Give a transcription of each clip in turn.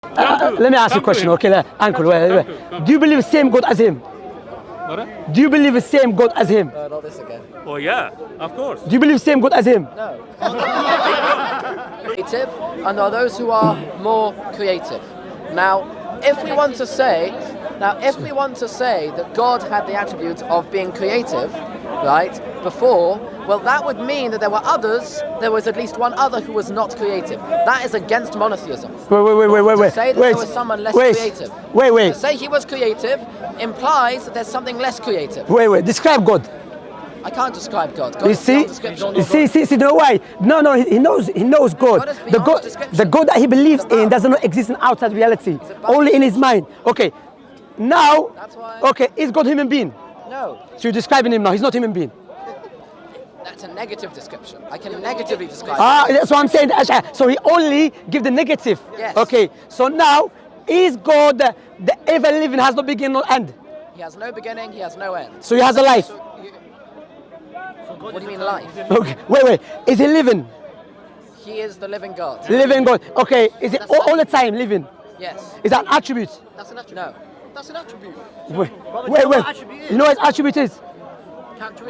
Let me ask you a question, okay? Uncle, wait. Do you believe the same God as him? What? Do you believe the same God as him? Not this again. Oh yeah, of course. Do you believe the same God as him? No. Creative, and there are those who are more creative. Now, if we want to say that God had the attribute of being creative, right, before, well, that would mean that there was at least one other who was not creative. That is against monotheism. Wait. To say that there was someone less creative. Wait. To say he was creative implies that there's something less creative. Wait. Describe God. I can't describe God. God You is see? beyond description. See, no way. No, he knows God. God is beyond description. The God that he believes in does not exist in outside reality. Only in his mind. Okay. Now, That's why. okay, is God human being? No. So you're describing him now. He's not human being. That's a negative description. I can negatively describe That's what I'm saying. So he only give the negative. Yes. Okay. So now, is God the ever living, has no beginning or end? He has no beginning, he has no end. So he has a life. What do you mean life? Okay. Wait. Is he living? He is the living God. Living God. Okay. Is it all the time living? Yes. Is that an attribute? That's an attribute. No. That's an attribute. Wait. You know what attribute is?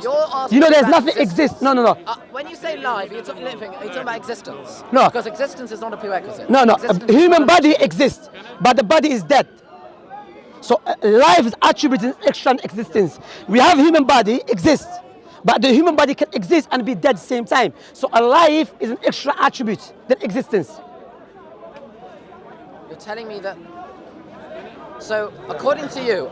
You're asking You know there's about nothing existence. exists. No. When you say life, you're talking living. Are you talking about existence? No. Because existence is not a prerequisite. No. Existence A is human not a- body exists, but the body is dead. So life is attribute in extra existence. We have human body exists, but the human body can exist and be dead at the same time. So a life is an extra attribute than existence. You're telling me that. So, according to you,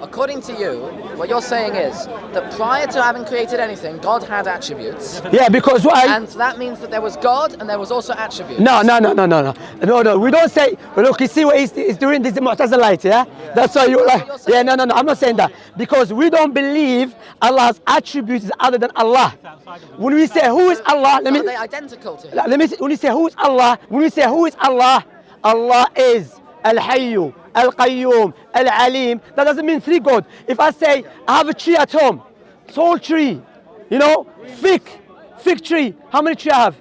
what you're saying is that prior to having created anything, God had attributes, Yeah, because why? and that means that there was God and there was also attributes. No. We don't say. Look, you see what he's doing. This is Mu'tazilite, yeah? That's why you like. Yeah, no. I'm not saying that because we don't believe Allah's attributes other than Allah. When we say who is Allah, Are they identical to Him? let me say, when we say who is Allah, Allah is Al-Hayyu, Al-Qayyum, Al-Alim. That doesn't mean three God. If I say I have a tree at home, tall tree, fig tree, how many trees I have?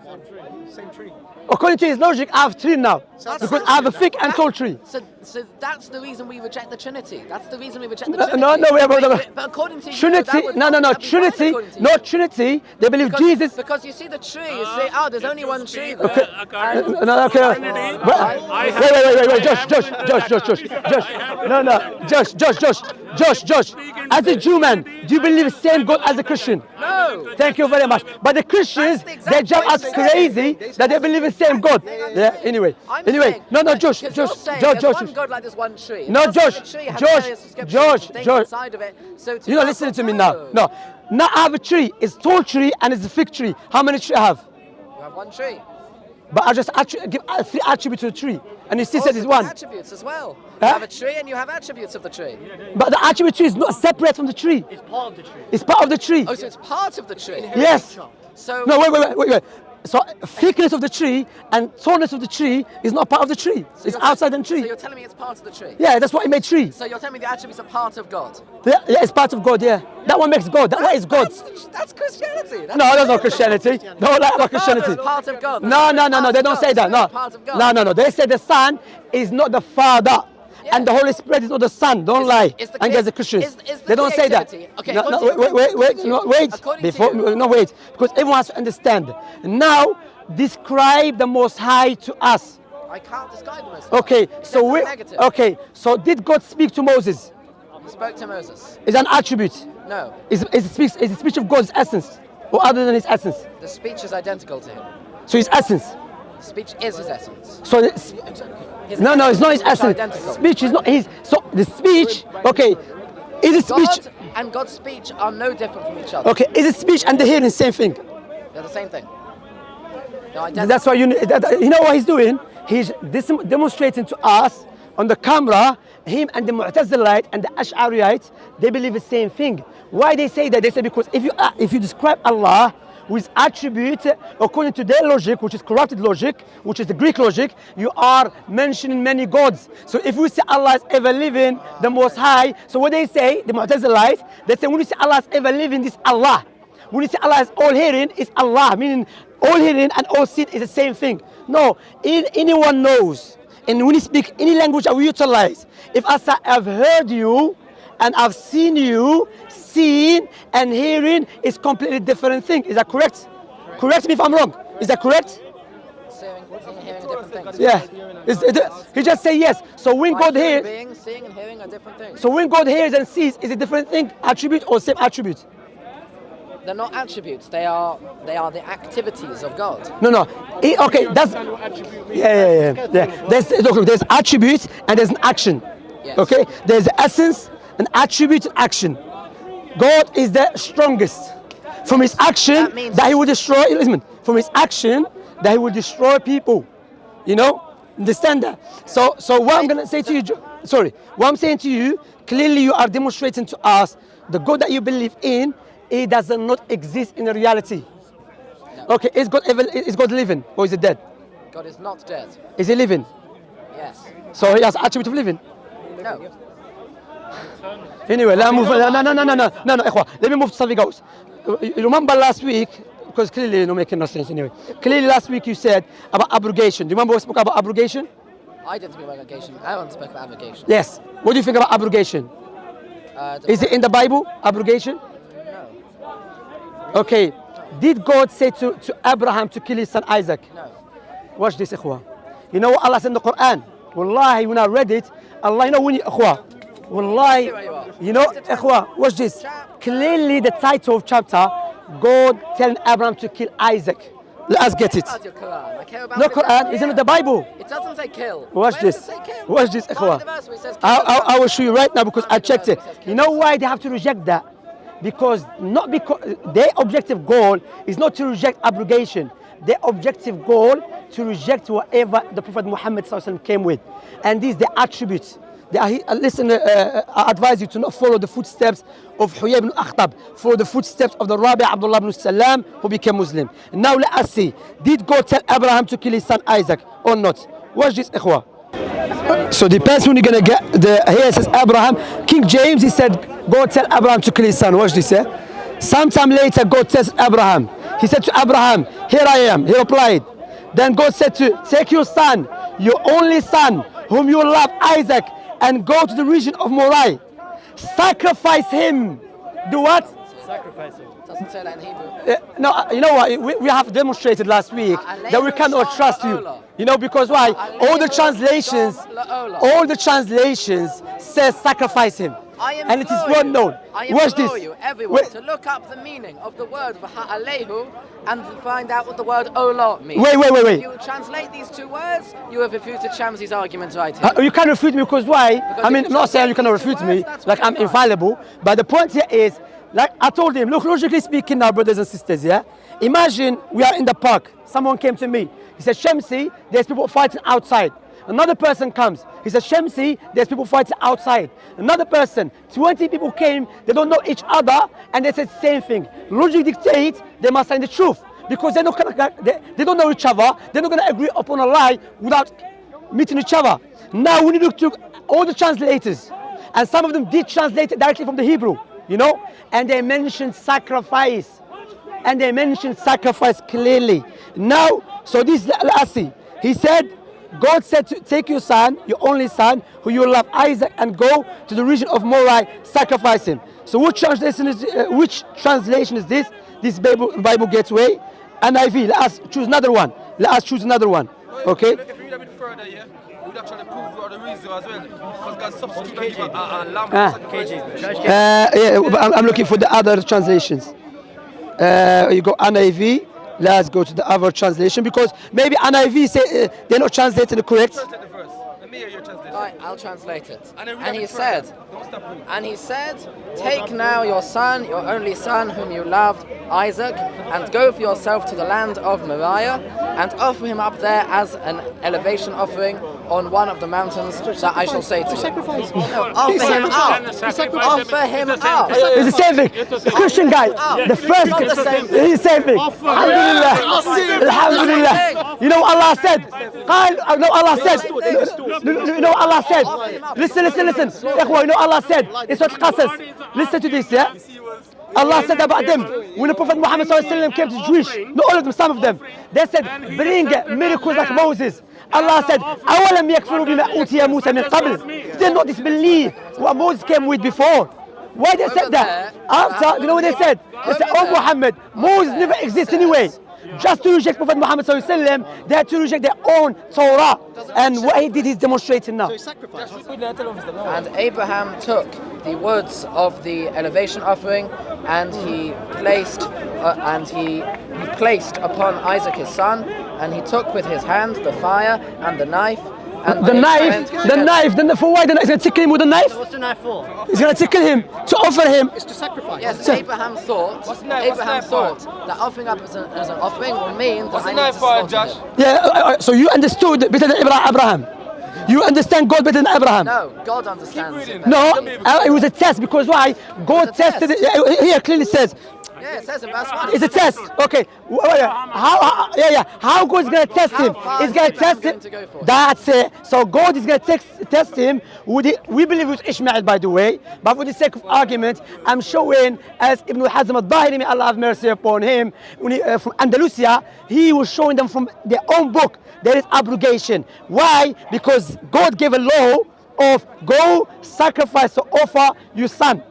One tree, same tree. According to his logic, I have three now because I have a fig and tall tree. So that's the reason we reject the Trinity. That's the reason we reject the No, Trinity. But according to you, Trinity, that would no, that'd be fine Trinity, according to you. no Trinity. They believe Because, Jesus. Because you see the tree, you say, there's only one tree there. Okay. And- No, okay. Wait. Josh. As a Jew man, do you believe the same God as a Christian? No. Thank you very much. But the Christians, That's the exact they jump point us you're saying. crazy that they believe the same God. Yeah. Anyway. I'm saying, No, like, Josh. 'cause you're saying there's Josh. one God like this one tree. No, You're saying Josh, the tree has Josh, various descriptions Josh, and things Josh. inside of it. So to You're not us, listening to me now. No. Now I have a tree. It's tall tree and it's a fig tree. How many trees I have? You have one tree. But I just give three attributes to the tree, and you still said Also, it's one. attributes as well. Huh? You have a tree and you have attributes of the tree. But the attribute tree is not separate from the tree. It's part of the tree. It's part of the tree. Oh, so it's part of the tree. Yes. So No, wait. So thickness of the tree and tallness of the tree is not part of the tree. It's you're outside the So tree. you're telling me it's part of the tree. Yeah, that's what it made tree. So you're telling me the attributes are part of God. Yeah, it's part of God. Yeah, that one makes God. That one is God. That's Christianity. That's No, that's not Christianity. No, that's not Christianity. Father's part of God. No. They don't say that. No. Part of God. No. They say the Son is not the Father. Yeah. And the Holy Spirit is not the Son. Don't lie. is the And clear- there's the Christians. is the They don't say that. creativity- Okay, No, according to- wait. according to Before, you- no, wait. Because everyone has to understand. Now, describe the Most High to us. I can't describe them as Okay. So negative. Okay. So did God speak to Moses? He spoke to Moses. Is an attribute. No. Is the speech of God's essence, or other than His essence? The speech is identical to him. So His essence. Speech is his essence. So His no, it's not His essence is essence. identical. Speech is not His. So the speech. Okay. Is it speech? God and God's speech are no different from each other. Okay. Is it speech and the hearing same thing? They're the same thing. They're identical. That's why you know what he's doing? He's demonstrating to us on the camera, him and the Mu'tazilite and the Ash'ariyite, they believe the same thing. Why they say that? They say because if you describe Allah with attributes according to their logic, which is corrupted logic, which is the Greek logic, you are mentioning many gods. So if we say Allah is ever living, the Most High, so what they say, the Mu'tazilite, they say when we say Allah is ever living, this Allah. When you say Allah is all hearing, it's Allah, meaning all hearing and all seeing is the same thing. No, anyone knows And when you speak any language that we utilize, if I say I've heard you and I've seen you, seeing and hearing is completely different thing. Is that correct? Correct me if I'm wrong. Is that correct? Seeing and hearing are different things. Yeah. He just say yes. So when By God human hears, beings, seeing and hearing are different things. so when God hears and sees, is it different thing, attribute or same attribute? They're not attributes. They are the activities of God. No. Okay, that's yeah. There's attributes and there's an action. Yes. Okay, there's essence, an attribute, and action. God is the strongest. From his action that he will destroy. Listen, from his action that he will destroy people. You know, understand that. So what I'm gonna say to you, what I'm saying to you, clearly you are demonstrating to us the God that you believe in. It does not exist in reality. No. Okay, is God living or is he dead? God is not dead. Is he living? Yes. So he has attribute of living. No. Anyway, let me move. No, ikhwa. Let me move to something else. You remember last week, because clearly you're not making no sense anyway. Clearly last week you said about abrogation. Do you remember we spoke about abrogation? I didn't speak about abrogation. I want to speak about abrogation. Yes. What do you think about abrogation? Is it in the Bible, abrogation? No. Okay. Did God say to Abraham to kill his son Isaac? No. Watch this, ikhwa. You know what Allah said in the Quran? Wallahi, when I read it, Allah, you know when you, ikhwa. Wallahi, you know, ikhwa, watch this. Clearly the title of chapter, God telling Abraham to kill Isaac. Let us get it. That's your Quran. I care about No the Quran, isn't it the Bible? It doesn't say kill. Watch Where this. does it say kill? Watch this, Find ikhwa. the verse where it says kill. I will show you right now because I checked it. It says kill. You know why they have to reject that? Because their objective goal is not to reject abrogation. Their objective goal to reject whatever the Prophet Muhammad ﷺ came with, and these the attributes. Listen, I advise you to not follow the footsteps of Huyay ibn Akhtab, follow the footsteps of the Rabi Abdullah ibn Salam who became Muslim. Now let us see, did God tell Abraham to kill his son Isaac or not? Watch this, ikhwa. So depends when you're gonna get here it says Abraham. King James, he said God tell Abraham to kill his son. Watch this, Sometime later God tells Abraham, he said to Abraham, here I am. He replied. Then God said to take your son, your only son whom you love, Isaac, and go to the region of Moriah. Sacrifice him. Do what? Sacrifice him. Doesn't say that in Hebrew. No, you know what? We have demonstrated last week that we cannot trust you. You know because why? All the translations says sacrifice him, and it is well known. I Watch implore this. you, everyone, to look up the meaning of the word v'ha'alehu and find out what the word olah means. Wait. If you translate these two words, you have refuted Shamsi's argument right here. You can't refute me because why? Because I mean, if I'm you not saying you cannot translate these refute two me, words, that's like I'm fine. infallible. But the point here is, like I told him, look, logically speaking now, brothers and sisters, imagine we are in the park. Someone came to me. He said, Shamsi, there's people fighting outside. Another person comes. He says, Shamsi, there's people fighting outside. Another person, 20 people came, they don't know each other, and they said the same thing. Logic dictates they must say the truth because they don't know each other. They're not going to agree upon a lie without meeting each other. Now, when you look to all the translators, and some of them did translate it directly from the Hebrew, you know, and they mentioned sacrifice. And they mentioned sacrifice clearly. Now, so this, let us see. He said, God said to take your son, your only son, who you love, Isaac, and go to the region of Moriah, sacrifice him. So which translation is this? This Bible Gateway, NIV. Let us choose another one. Okay? If you read a bit further, we'd actually prove the reason as well. Because God substituted a lamb. I'm looking for the other translations. You go NIV. Let's go to the other translation because maybe NIV say they're not translating it correct. Let me hear your translation. Right, I'll translate it. And he said, take now your son, your only son, whom you loved, Isaac, and go for yourself to the land of Moriah, and offer him up there as an elevation offering on one of the mountains that I shall say to you. No, offer him up. Offer him up. It's the same thing. The Christian guy, the first, Not the same thing. it's the same thing. Alhamdulillah. Alhamdulillah. You know what Allah said? You know what Allah said? You know what Allah said? Listen. Ikhwa, you know Allah said? It's what Qasas. Listen to this, Allah said about them. When the Prophet Muhammad came to Jewish, not all of them, some of them, they said, bring miracles like Moses. Allah said, أَوَلَمْ يَكْفُرُوا بِمَا أُوتِيَ مُوسَى مِنْ قَبْلِ. They did not disbelieve what Moses came with before. Why they said that? After, you know what they said? They said, oh Muhammad, Moses never exists anyway. Just to reject Prophet Muhammad sallallahu they had to reject their own Torah. And what he did, he's demonstrating now. And Abraham took the woods of the elevation offering, and he placed upon Isaac his son, and he took with his hand the fire and the knife. And the knife, then for why the knife? He's going to tickle him with the knife? So what's the knife for? He's going to tickle him to offer him. It's to sacrifice. Yes, Abraham thought that offering up as an offering will mean that I need to slaughter him. Yeah, so you understood better than Abraham. You understand God better than Abraham. No, God understands it. No, it was a test because why? God tested it. Here clearly says. Yeah, it says in verse 1. It's a test. Okay. How God is going to test him? He's going to test him. That's it. So God is going to test him. We believe it was Ishmael, by the way. But for the sake of argument, I'm showing as Ibn Hazm al-Dhahiri, may Allah have mercy upon him, from Andalusia, he was showing them from their own book. There is abrogation. Why? Because God gave a law of go sacrifice or offer your son.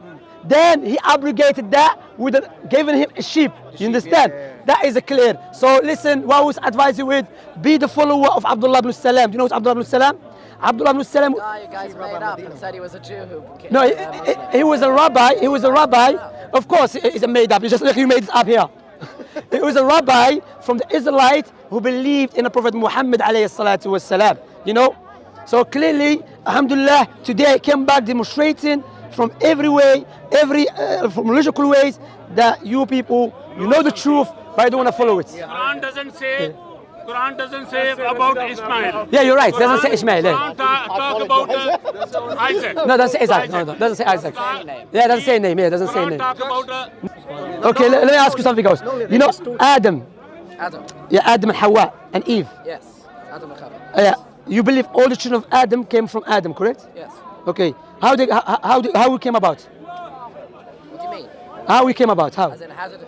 Then he abrogated that with giving him a sheep. You understand? That is clear. So listen, what I was advise you with, be the follower of Abdullah ibn Salam. Do you know what's Abdullah ibn Salam? Abdullah ibn Salam. You guys made up and said he was a Jew who came. No, he was a rabbi. He was a rabbi. Of course, he's a made up. It's just like you made it up here. He was a rabbi from the Israelites who believed in the Prophet Muhammad alayhi salatu wasalam. You know? So clearly, alhamdulillah, today I came back demonstrating from every way, from logical ways, that you people, you know the truth, but I don't want to follow it. Quran doesn't say about Ismail. Yeah, you're right. It doesn't say Ishmael. Quran talk about Isaac. No, it doesn't say Isaac. No, it doesn't say Isaac. Yeah, it doesn't say name. Yeah, it doesn't say name. Talk about Okay, let me ask you something else. You know, Adam. Yeah, Adam and Hawa and Eve. Yes, Adam and Hawa. Yeah, you believe all the children of Adam came from Adam, correct? Yes. Okay. How we came about? What do you mean? How we came about? How? As in, Adam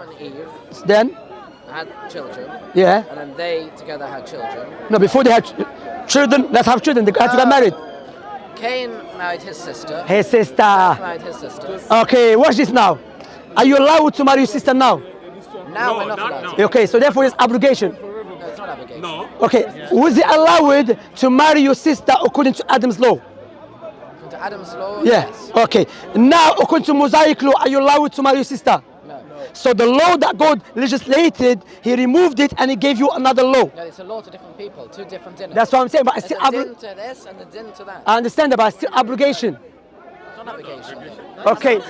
and Eve Then? had children. Yeah. And then they together had children. No, before they had children, let's have children. They had to get married. Cain married his sister. His sister. Married his sister. Okay, watch this now. Are you allowed to marry your sister now? Now we're not allowed to. Okay, so therefore it's abrogation. No, it's not abrogation. No. Okay, was it allowed to marry your sister according to Adam's law? To Adam's law? Yeah. Yes. Okay. Now, according to Mosaic law, are you allowed to marry your sister? No. So the law that God legislated, He removed it and He gave you another law. No, it's a law to different people, two different dinners. That's what I'm saying. But it's There's still a din to this and a din to that. I understand that, but it's still abrogation. It's not abrogation. Okay.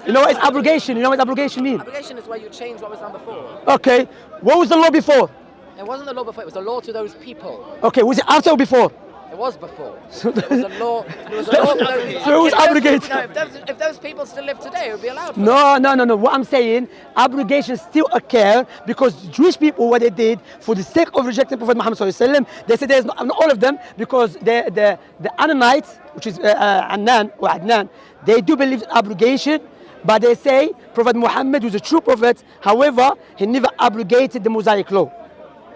You know what is abrogation? You know what abrogation means? Abrogation is where you change what was done before. Okay. What was the law before? It wasn't the law before, it was a law to those people. Okay. Was it after or before? It was before. It was a law. It was a law for those people. So it was abrogated. No, if those people still live today, it would be allowed. No. What I'm saying, abrogation still occur because Jewish people, what they did for the sake of rejecting Prophet Muhammad sallallahu alaihi wasallam, they said there's not all of them because the Ananites, which is Adnan, they do believe in abrogation, but they say Prophet Muhammad was a true prophet. However, he never abrogated the Mosaic law.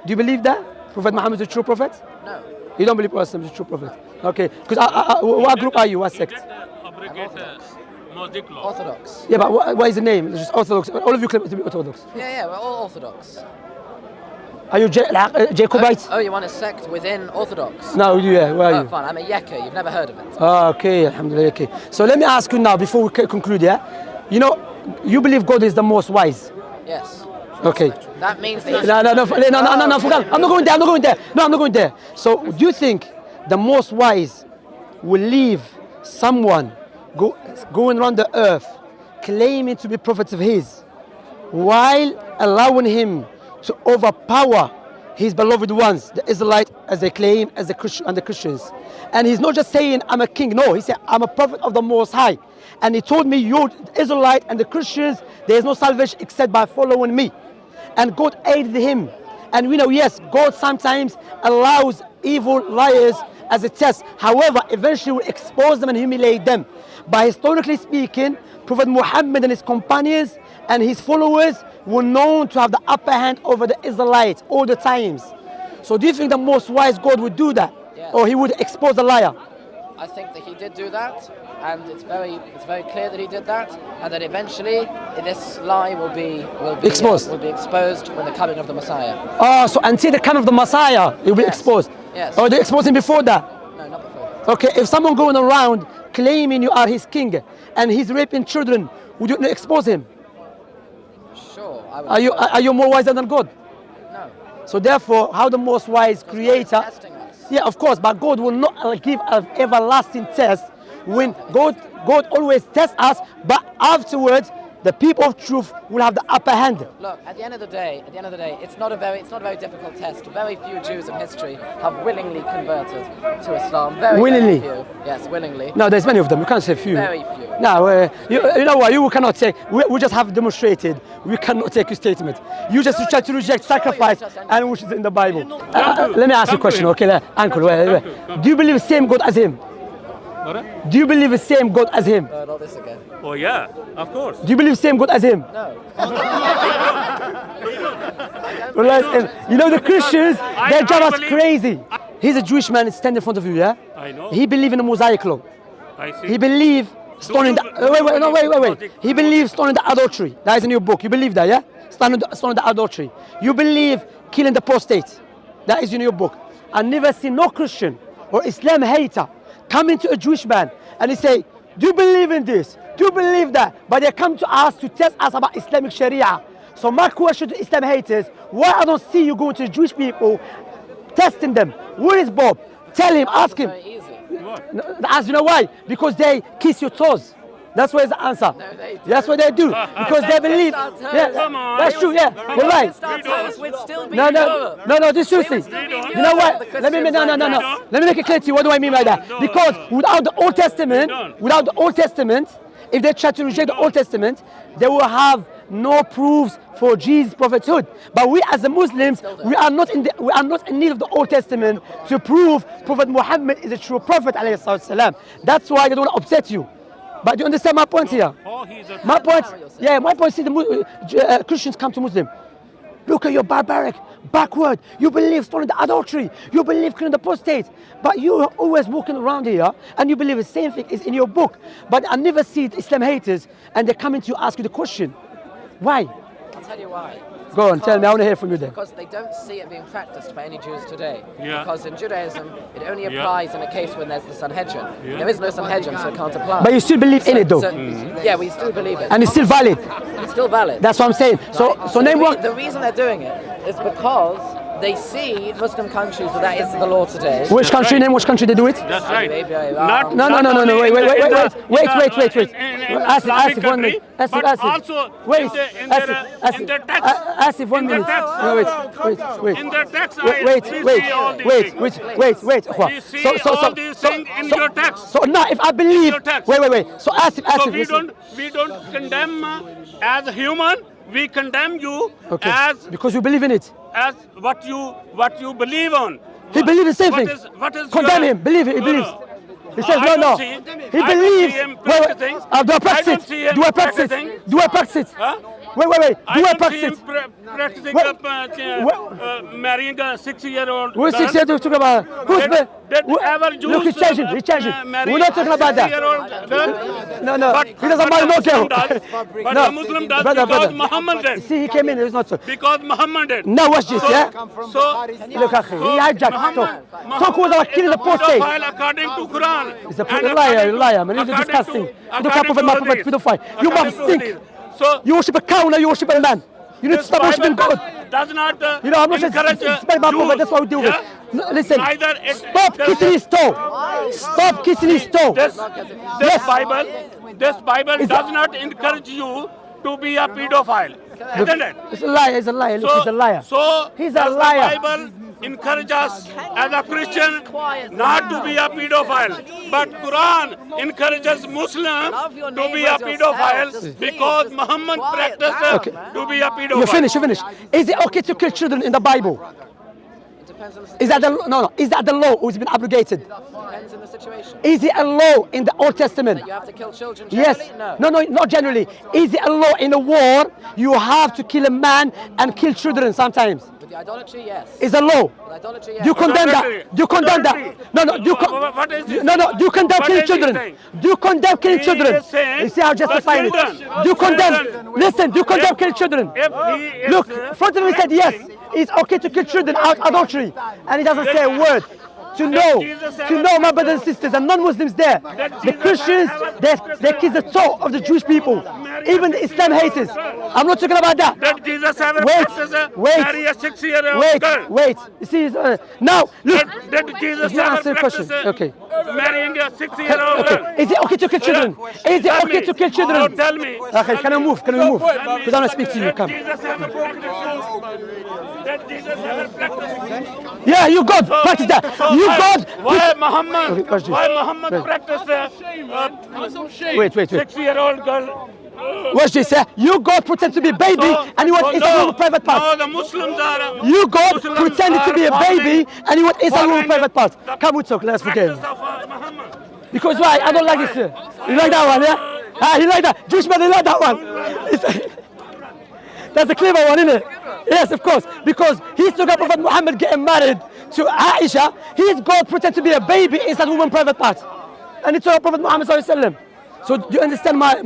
Do you believe that Prophet Muhammad is a true prophet? No. You don't believe Prophet is a true prophet? Okay. Because what group are you? What sect? Orthodox. Yeah, but what is the name? It's just Orthodox. All of you claim to be Orthodox. Yeah, we're all Orthodox. Are you Jacobite? Oh, you want a sect within Orthodox? No, yeah. Where are you? Oh, fine. I'm a Yekka. You've never heard of it. Okay, alhamdulillah. Okay. So let me ask you now, before we conclude, yeah? You know, you believe God is the most wise? Yes. Okay. That means that No, forget. I'm not going there. No, I'm not going there. So do you think the most wise will leave someone going around the earth claiming to be prophets of his while allowing him to overpower his beloved ones, the Israelites, as they claim, as the Christians? And he's not just saying I'm a king. No, he said I'm a prophet of the Most High. And he told me, you Israelite and the Christians, there is no salvation except by following me. And God aided him. And we know, yes, God sometimes allows evil liars as a test. However, eventually will expose them and humiliate them. But historically speaking, Prophet Muhammad and his companions and his followers were known to have the upper hand over the Israelites all the times. So do you think the most wise God would do that? Yes. Or he would expose the liar? I think that he did do that, and it's very clear that he did that, and that eventually this lie will be Exposed. Will be exposed when the coming of the Messiah. Oh, so until the coming of the Messiah, he'll be Yes. exposed. Yes. Or they expose him before that? No, not before. Okay, if someone going around claiming you are his king and he's raping children, would you expose him? Sure, I would. Are you more wiser than God? No. So therefore, how the most wise creator? Testing us. Yeah, of course, but God will not give an everlasting test. When God always tests us, but afterwards the people of truth will have the upper hand. Look, at the end of the day, it's not a very difficult test. Very few Jews in history have willingly converted to Islam. Willingly? Very few. Yes, willingly. No, there's many of them. You can't say few. Very few. No, you know what? You cannot say. We just have demonstrated. We cannot take your statement. You just try to reject sacrifice and which is in the Bible. Let me ask you a question, okay? Uncle, wait. Do you believe the same God as him? What? Do you believe the same God as him? Not this again. Oh yeah, of course. Do you believe the same God as him? No. You know the Christians, they drive us believe- crazy. He's a Jewish man standing in front of you, yeah? I know. He believes in the Mosaic law. I see. He believes stoning the wait. He believes stoning the adultery. That is in your book. You believe that, yeah? Stoning the adultery. You believe killing the apostate. That is in your book. I never seen no Christian or Islam hater come into a Jewish man and he say, do you believe in this? Do you believe that? But they come to us to test us about Islamic Sharia. So my question to Islam haters, why I don't see you going to Jewish people, testing them? Where is Bob? Tell him, ask him. Very easy. No, the answer, you know why? Because they kiss your toes. That's why it's the answer. No, they don't. That's what they do. Because they believe. Kissed our toes. Yeah, Come on. that's true. Yeah, you're right. We'd still be No, pure. this seriously. would still be You know what? the Let me Christians no. like that. Let me make it clear to you. What do I mean by that? No, Because no. without the Old Testament, if they try to reject the Old Testament, they will have no proofs for Jesus' prophethood. But we as the Muslims, we are not in need of the Old Testament to prove Prophet Muhammad is a true prophet. Alayhi salam. That's why they don't want to upset you. But do you understand my point here? Oh, he's a My point, see the Christians come to Muslim. Look at your barbaric, backward. You believe stoning the adultery. You believe killing the apostate. But you are always walking around here and you believe the same thing is in your book. But I never see the Islam haters and they come in to ask you the question. Why? I'll tell you why. Go on, tell me. I want to hear from you then. Because they don't see it being practiced by any Jews today. Yeah. Because in Judaism, it only Yeah. applies in a case when there's the Sanhedrin. Yeah. There is no Sanhedrin, so it can't apply. But you still believe in it though. Yeah, we still believe it. And it's still valid. It's still valid. That's what I'm saying. So name one. The reason they're doing it is because they see Muslim countries where that is the law today. Which country, name which country they do it? That's right. Arabia, Not, Iran. No, not only wait. in Wait. in Islamic Asif, 1 country, minute. but Asif. also Wait, in their text. Asif, 1 In their minute. text. No, wait. In their text, Wait. we see all these things. Wait. We see all these things in your text. So now, if I believe, your text. wait. So Asif, So listen. we don't condemn as a human. We condemn you Okay. as Because you believe in it. what you believe on. He believes the same thing. What is Condemn your- him. Believe it. He No, believes. no. He says I no. don't see- He I don't believes. see him practicing. Do I I practice don't it? see him Do I practice it? practicing. Do I practice it? Huh? Wait. I Do I don't see practice him it? practicing Wait. marrying a 6-year-old. We're girl. 6 years talking about who's Did ever Jews Look, he's changing. marry We're not talking about that. 6-year-old girl? No. He doesn't marry no girl. But No. a Muslim does Brother. because Muhammad did. See, he came in. It's not so. Because Muhammad did. Now watch this, yeah? So Look, akhi, he hijacked. Talk about killing the apostate. pedophile according to Quran. He's a and liar, man. He's according disgusting. to- You can't prophet my prophet hadith. pedophile. You According must to think. hadith. So You worship a cow, now you worship a man. You need to this stop worshiping Bible God. does not You know, I'm not encourage just respect my prophet. That's what we deal with. yeah? No, listen, Neither it stop does kissing not- his toe. Stop kissing his toe. This Bible It's does not encourage you to be a pedophile, isn't it? It's a liar. He's a liar. Look, he's a liar. So He's a does liar. The Bible encourage us as a Christian not to be a pedophile, but Quran encourages Muslim to be a pedophile because Muhammad practiced to be a pedophile. You finish. Is it okay to kill children in the Bible? It Depends on the Is that the situation. no? Is that the law or has it been abrogated? Depends on the situation. Is it a law in the Old Testament? That you have to kill children Yes. generally? No. No, not generally. Is it a law in a war? You have to kill a man and kill children sometimes. With the idolatry, yes. It's a law. With idolatry, yes. Do you condemn that? Do you condemn that? No. Do you What is this? no. Do you condemn What killing is he children? saying? Do you condemn killing He children? is saying, You see how justifying but it? children, Do you condemn? children. Listen. Do you condemn killing children? If he is Look, front of me said yes. It's okay to kill children out adultery, and he doesn't say a word. To know, my brothers and sisters, and non-Muslims there, the Christians, they kiss the toe of the Jewish people, even the Islam haters. I'm not talking about that. Did Jesus ever Wait, marry a 6-year-old girl? wait. You see, now look. Did Jesus It's not ever answering the question. practice Okay. marrying a 6-year-old girl? Okay. Is it okay to kill children? Is it Tell okay me. to kill No, children? tell me. Okay, can we move? Can we move? Because I want to speak to you. Come. Did Jesus ever practice? Did Jesus ever practice? Yeah, you God practice that. You God. Why Muhammad? Watch this. Why Muhammad Wait. practiced Wait. 6-year-old girl? Watch this. You God pretend to be a baby, and you want inside no, your private no, part. the Muslims are. You God Muslims pretended to are be a baby, and you want inside your private part. the Come, we talk. Let's forget. practice of Muhammad. Because why? I don't like this. You like that one, yeah? Ah, you like that? Jewish man, you like that one? That's a clever one, isn't it? Yes, of course. Because he's talking about Prophet Muhammad getting married to Aisha. His God pretend to be a baby inside woman's private part. And it's all Prophet Muhammad sallallahu alaihi wasallam. So do you understand my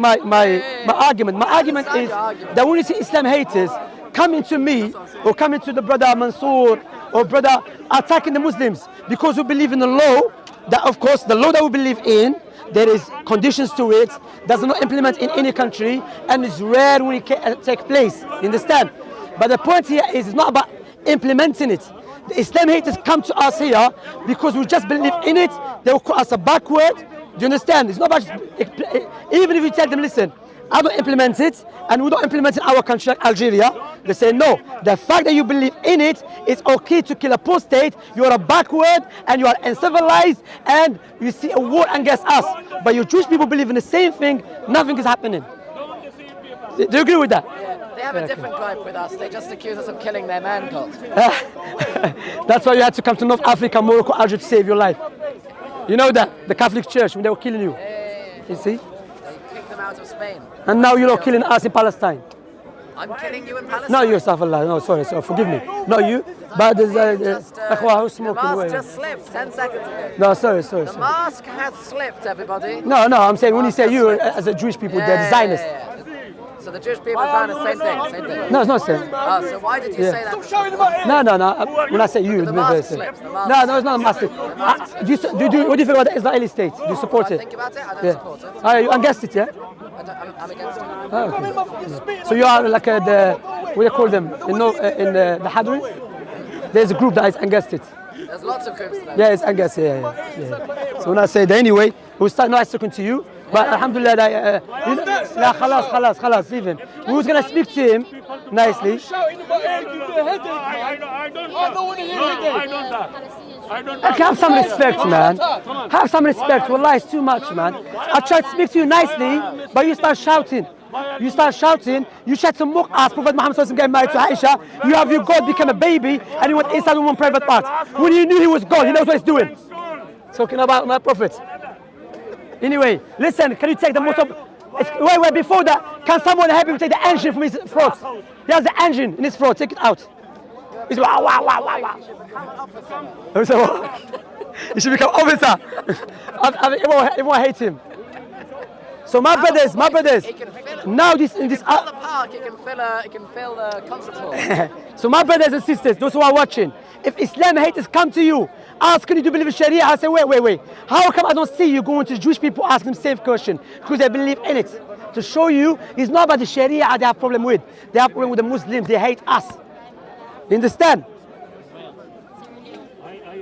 argument? My argument is that when you see Islam haters coming to me or coming to the brother Mansour or brother attacking the Muslims because we believe in the law, that of course the law that we believe in, there is conditions to it, does not implement in any country, and it's rare when it can take place. You understand? But the point here is it's not about implementing it. The Islam haters come to us here because we just believe in it. They will call us a backward. Do you understand? It's not about even if you tell them, listen, I don't implement it, and we don't implement it in our country like Algeria. They say no. The fact that you believe in it, it's okay to kill apostate. You are a backward and you are uncivilized, and you see a war against us. But your Jewish people believe in the same thing. Nothing is happening. Do you agree with that? Yeah, they have a different gripe with us. They just accuse us of killing their man cult. That's why you had to come to North Africa, Morocco, Algeria to save your life. You know that? The Catholic Church, when they were killing you. You see? They kicked them out of Spain. And now you're killing us in Palestine. I'm killing you in Palestine. No, you, Astaghfirullah. No, sorry, forgive me. Not you. But there's Akhwa who's the smoking mask away. just slipped 10 seconds ago. No, sorry. The mask has slipped, everybody. No, I'm saying when you say you as a Jewish people, they're Zionists. Yeah. So the Jewish people found the same thing. No, it's not saying. Oh, so why did you say that? No. When I say you, The it's mask very slips. saying. No, it's not a massive. What do you think about the Israeli state? Do you support I it? think about it, I don't support it. Are you against it, yeah? I'm against it. Oh, okay. So you are like what do you call them? In the Hadri? There's a group that is against it. There's lots of groups there. Yeah, it's against it. Yeah. So when I say that anyway, we'll start nice talking to you. But alhamdulillah, khalas, leave him. We was going to speak to him nicely. I don't. Have some respect, man. Have some respect. Wallah, it's too much, man. I tried to speak to you nicely, but you start shouting. You try to mock us. Prophet Muhammad getting married to Aisha. You have your God become a baby, and you went inside one private part. When you knew he was God, he knows what he's doing. Talking about my prophet. Anyway, listen, can you take the motor? Wait, before that, can someone help him take the engine from his throat? He has the engine in his throat, take it out. He's wow. He should become officer. Everyone hates him. So my brothers, now in this the park, it can fill the concert hall. So my brothers and sisters, those who are watching, if Islam haters come to you, asking you to believe in Sharia, I say, wait. How come I don't see you going to Jewish people asking them the same question? Because they believe in it. To show you, it's not about the Sharia they have problem with. They have problem with the Muslims. They hate us. You understand?